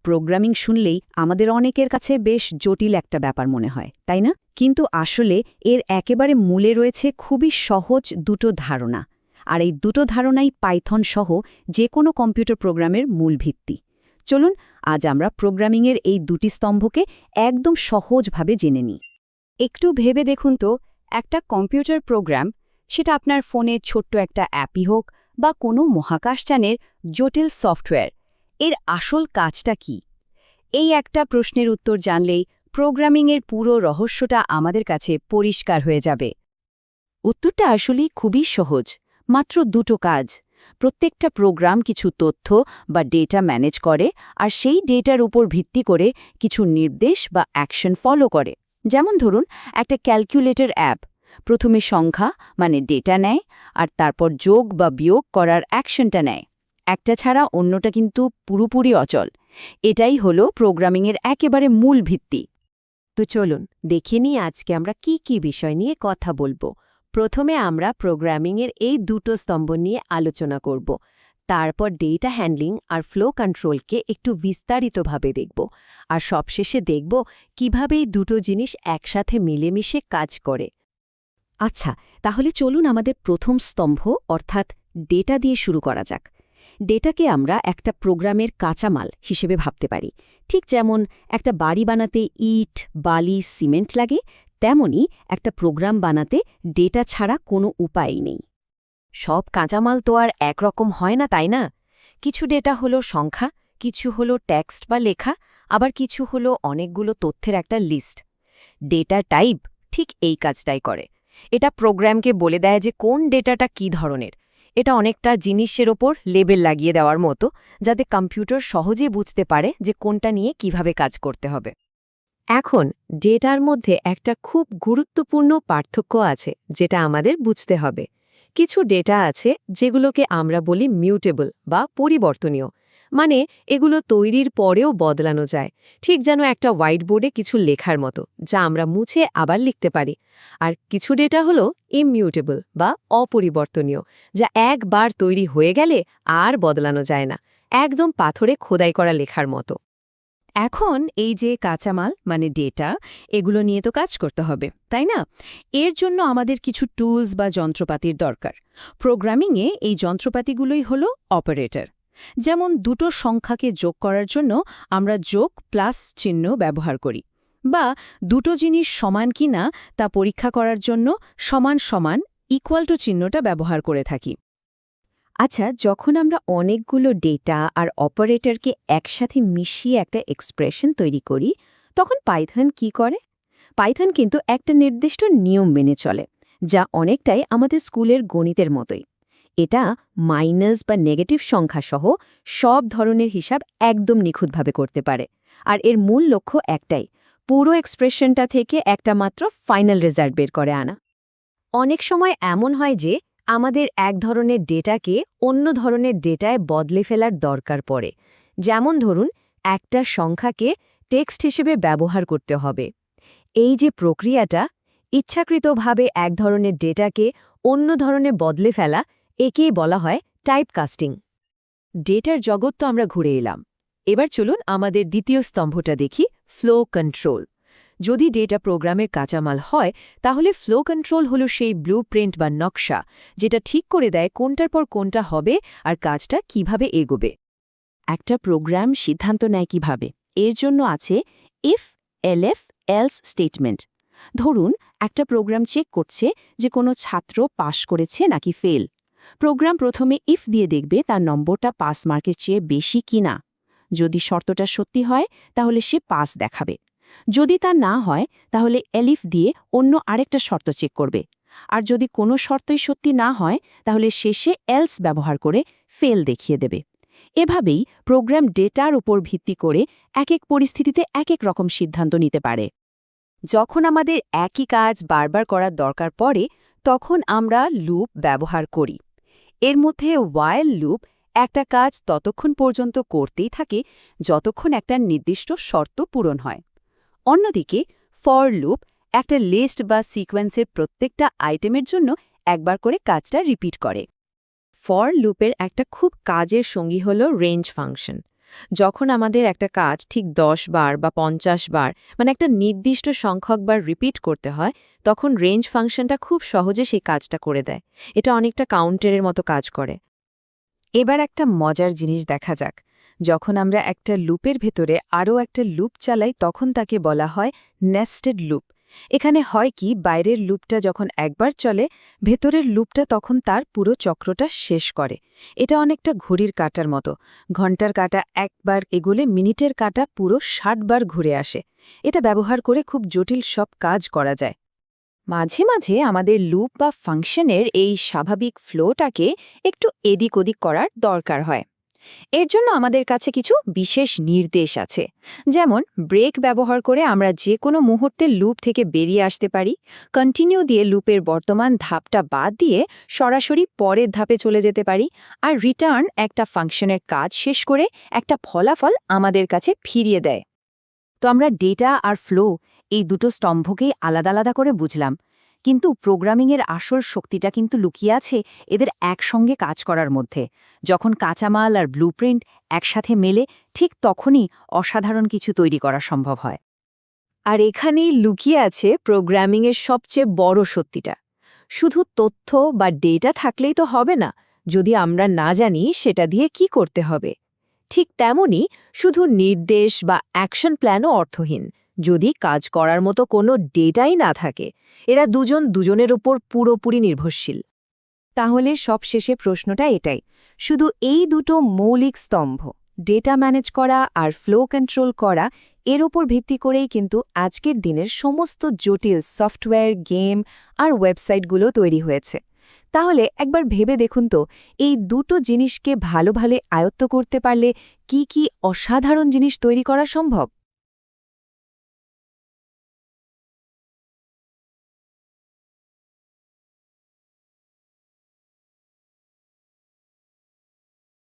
Programming শুনলেই আমাদের অনেকের কাছে বেশ জটিল একটা ব্যাপার মনে হয়, তাই না? কিন্তু আসলে এর একেবারে মূলে রয়েছে খুবই সহজ দুটো ধারণা। আর এই দুটো ধারণাই পাইথন সহ যে কোনো কম্পিউটার প্রোগ্রামের মূল ভিত্তি। চলুন আজ আমরা প্রোগ্রামিংয়ের এই দুটি স্তম্ভকে একদম সহজভাবে জেনে নিই। একটু ভেবে দেখুন তো, একটা কম্পিউটার প্রোগ্রাম, সেটা আপনার ফোনের ছোট্ট একটা অ্যাপই হোক বা কোনো মহাকাশযানের জটিল সফটওয়্যার, এর আসল কাজটা কি? এই একটা প্রশ্নের উত্তর জানলেই প্রোগ্রামিংয়ের পুরো রহস্যটা আমাদের কাছে পরিষ্কার হয়ে যাবে। উত্তরটা আসলেই খুবই সহজ, মাত্র দুটো কাজ। প্রত্যেকটা প্রোগ্রাম কিছু তথ্য বা ডেটা ম্যানেজ করে, আর সেই ডেটার উপর ভিত্তি করে কিছু নির্দেশ বা অ্যাকশন ফলো করে। যেমন ধরুন, একটা ক্যালকুলেটর অ্যাপ প্রথমে সংখ্যা মানে ডেটা নেয়, আর তারপর যোগ বা বিয়োগ করার অ্যাকশনটা নেয়। একটা ছাড়া অন্যটা কিন্তু পুরোপুরি অচল। এটাই হলো প্রোগ্রামিংয়ের একেবারে মূল ভিত্তি। তো চলুন দেখে নিই আজকে আমরা কি বিষয় নিয়ে কথা বলবো। প্রথমে আমরা প্রোগ্রামিংয়ের এই দুটো স্তম্ভ নিয়ে আলোচনা করব। তারপর ডেটা হ্যান্ডলিং আর ফ্লো কন্ট্রোলকে একটু বিস্তারিতভাবে দেখব। আর সবশেষে দেখব কিভাবে এই দুটো জিনিস একসাথে মিলেমিশে কাজ করে। আচ্ছা, তাহলে চলুন আমাদের প্রথম স্তম্ভ অর্থাৎ ডেটা দিয়ে শুরু করা যাক। ডেটাকে আমরা একটা প্রোগ্রামের কাঁচামাল হিসেবে ভাবতে পারি। ঠিক যেমন একটা বাড়ি বানাতে ইট, বালি, সিমেন্ট লাগে, তেমনি একটা প্রোগ্রাম বানাতে ডেটা ছাড়া কোনো উপায়ই নেই। সব কাঁচামাল তো আর একরকম হয় না, তাই না? কিছু ডেটা হলো সংখ্যা, কিছু হলো টেক্সট বা লেখা, আবার কিছু হলো অনেকগুলো তথ্যের একটা লিস্ট। ডেটা টাইপ ঠিক এই কাজটাই করে। এটা প্রোগ্রামকে বলে দেয় যে কোন ডেটাটা কী ধরনের। এটা অনেকটা জিনিসের ওপর লেবেল লাগিয়ে দেওয়ার মতো, যাতে কম্পিউটার সহজেই বুঝতে পারে যে কোনটা নিয়ে কিভাবে কাজ করতে হবে। এখন ডেটার মধ্যে একটা খুব গুরুত্বপূর্ণ পার্থক্য আছে, যেটা আমাদের বুঝতে হবে। কিছু ডেটা আছে যেগুলোকে আমরা বলি মিউটেবল বা পরিবর্তনীয়, মানে এগুলো তৈরির পরেও বদলানো যায়, ঠিক যেন একটা হোয়াইট বোর্ডে কিছু লেখার মতো, যা আমরা মুছে আবার লিখতে পারি। আর কিছু ডেটা হলো ইমিউটেবল বা অপরিবর্তনীয়, যা একবার তৈরি হয়ে গেলে আর বদলানো যায় না, একদম পাথরে খোদাই করা লেখার মতো। এখন এই যে কাঁচামাল মানে ডেটা, এগুলো নিয়ে তো কাজ করতে হবে, তাই না? এর জন্য আমাদের কিছু টুলস বা যন্ত্রপাতির দরকার। প্রোগ্রামিংয়ে এই যন্ত্রপাতিগুলোই হলো অপারেটর। যেমন দুটো সংখ্যাকে যোগ করার জন্য আমরা যোগ প্লাস চিহ্ন ব্যবহার করি, বা দুটো জিনিস সমান কিনা তা পরীক্ষা করার জন্য সমান সমান ইকুয়াল টু চিহ্নটা ব্যবহার করে থাকি। আচ্ছা, যখন আমরা অনেকগুলো ডেটা আর অপারেটরকে একসাথে মিশিয়ে একটা এক্সপ্রেশন তৈরি করি, তখন পাইথন কি করে? পাইথন কিন্তু একটা নির্দিষ্ট নিয়ম মেনে চলে, যা অনেকটাই আমাদের স্কুলের গণিতের মতোই। এটা মাইনাস বা নেগেটিভ সংখ্যা সহ সব ধরনের হিসাব একদম নিখুঁতভাবে করতে পারে। আর এর মূল লক্ষ্য একটাই, পুরো এক্সপ্রেশনটা থেকে একটা মাত্র ফাইনাল রেজাল্ট বের করে আনা। অনেক সময় এমন হয় যে আমাদের এক ধরনের ডেটাকে অন্য ধরনের ডেটায় বদলে ফেলার দরকার পড়ে। যেমন ধরুন, একটা সংখ্যাকে টেক্সট হিসেবে ব্যবহার করতে হবে। এই যে প্রক্রিয়াটা, ইচ্ছাকৃতভাবে এক ধরনের ডেটাকে অন্য ধরনের বদলে ফেলা, একেই বলা হয় টাইপকাস্টিং। ডেটার জগৎ তো আমরা ঘুরে এলাম। এবার চলুন আমাদের দ্বিতীয় স্তম্ভটা দেখি, ফ্লো কন্ট্রোল। যদি ডেটা প্রোগ্রামের কাঁচামাল হয়, তাহলে ফ্লো কন্ট্রোল হলো সেই ব্লুপ্রিন্ট বা নকশা, যেটা ঠিক করে দেয় কোনটার পর কোনটা হবে আর কাজটা কিভাবে এগোবে। একটা প্রোগ্রাম সিদ্ধান্ত নেয় কিভাবে, এর জন্য আছে ইফ, এলএফ, এলস স্টেটমেন্ট। ধরুন, একটা প্রোগ্রাম চেক করছে যে কোনো ছাত্র পাশ করেছে নাকি ফেল। প্রোগ্রাম প্রথমে ইফ দিয়ে দেখবে তার নম্বরটা পাস মার্কের চেয়ে বেশি কিনা। যদি শর্তটা সত্যি হয়, তাহলে সে পাস দেখাবে। যদি তা না হয়, তাহলে এলিফ দিয়ে অন্য আরেকটা শর্ত চেক করবে। আর যদি কোনো শর্তই সত্যি না হয়, তাহলে শেষে এলস ব্যবহার করে ফেল দেখিয়ে দেবে। এভাবেই প্রোগ্রাম ডেটার উপর ভিত্তি করে এক এক পরিস্থিতিতে এক এক রকম সিদ্ধান্ত নিতে পারে। যখন আমাদের একই কাজ বারবার করার দরকার পড়ে, তখন আমরা লুপ ব্যবহার করি। এর মধ্যে ওয়াইল লুপ একটা কাজ ততক্ষণ পর্যন্ত করতেই থাকে যতক্ষণ একটা নির্দিষ্ট শর্ত পূরণ হয়। অন্যদিকে ফর লুপ একটা লিস্ট বা সিকোয়েন্সের প্রত্যেকটা আইটেমের জন্য একবার করে কাজটা রিপিট করে। ফর লুপের একটা খুব কাজের সঙ্গী হল রেঞ্জ ফাংশন। যখন আমাদের একটা কাজ ঠিক 10 বার বা 50 বার মানে একটা নির্দিষ্ট সংখ্যক বার রিপিট করতে হয়, তখন রেঞ্জ ফাংশনটা খুব সহজে সেই কাজটা করে দেয়। এটা অনেকটা কাউন্টারের মতো কাজ করে। এবার একটা মজার জিনিস দেখা যাক। যখন আমরা একটা লুপের ভেতরে আরও একটা লুপ চালাই তখন তাকে বলা হয় নেস্টেড লুপ। এখানে হয় কি, বাইরের লুপটা যখন একবার চলে, ভেতরের লুপটা তখন তার পুরো চক্রটা শেষ করে। এটা অনেকটা ঘড়ির কাঁটার মতো। ঘণ্টার কাঁটা একবার এগোলে মিনিটের কাঁটা পুরো 60 বার ঘুরে আসে। এটা ব্যবহার করে খুব জটিল সব কাজ করা যায়। মাঝে মাঝে আমাদের লুপ বা ফাংশনের এই স্বাভাবিক ফ্লোটাকে একটু এদিক ওদিক করার দরকার হয়। এর জন্য আমাদের কাছে কিছু বিশেষ নির্দেশ আছে, যেমন ব্রেক ব্যবহার করে আমরা যে কোনো মুহূর্তে লুপ থেকে বেরিয়ে আসতে পারি, কন্টিনিউ দিয়ে লুপের বর্তমান ধাপটা বাদ দিয়ে সরাসরি পরের ধাপে চলে যেতে পারি, আর রিটার্ন একটা ফাংশনের কাজ শেষ করে একটা ফলাফল আমাদের কাছে ফিরিয়ে দেয়। তো আমরা ডেটা আর ফ্লো এই দুটো স্তম্ভকেই আলাদা আলাদা করে বুঝলাম, কিন্তু প্রোগ্রামিংয়ের আসল শক্তিটা কিন্তু লুকিয়ে আছে এদের একসঙ্গে কাজ করার মধ্যে। যখন কাঁচামাল আর ব্লুপ্রিন্ট একসাথে মেলে, ঠিক তখনই অসাধারণ কিছু তৈরি করা সম্ভব হয়। আর এখানেই লুকিয়ে আছে প্রোগ্রামিংয়ের সবচেয়ে বড় সত্যিটা। শুধু তথ্য বা ডেটা থাকলেই তো হবে না, যদি আমরা না জানি সেটা দিয়ে কি করতে হবে। ঠিক তেমনি শুধু নির্দেশ বা অ্যাকশন প্ল্যানও অর্থহীন যদি কাজ করার মতো কোনো ডেটাই না থাকে। এরা দুজন দুজনের উপর পুরোপুরি নির্ভরশীল। তাহলে সবশেষে প্রশ্নটা এটাই, শুধু এই দুটো মৌলিক স্তম্ভ, ডেটা ম্যানেজ করা আর ফ্লো কন্ট্রোল করা, এর ওপর ভিত্তি করেই কিন্তু আজকের দিনের সমস্ত জটিল সফটওয়্যার, গেম আর ওয়েবসাইটগুলো তৈরি হয়েছে। তাহলে একবার ভেবে দেখুন তো, এই দুটো জিনিসকে ভালোভাবে আয়ত্ত করতে পারলে কি কি অসাধারণ জিনিস তৈরি করা সম্ভব।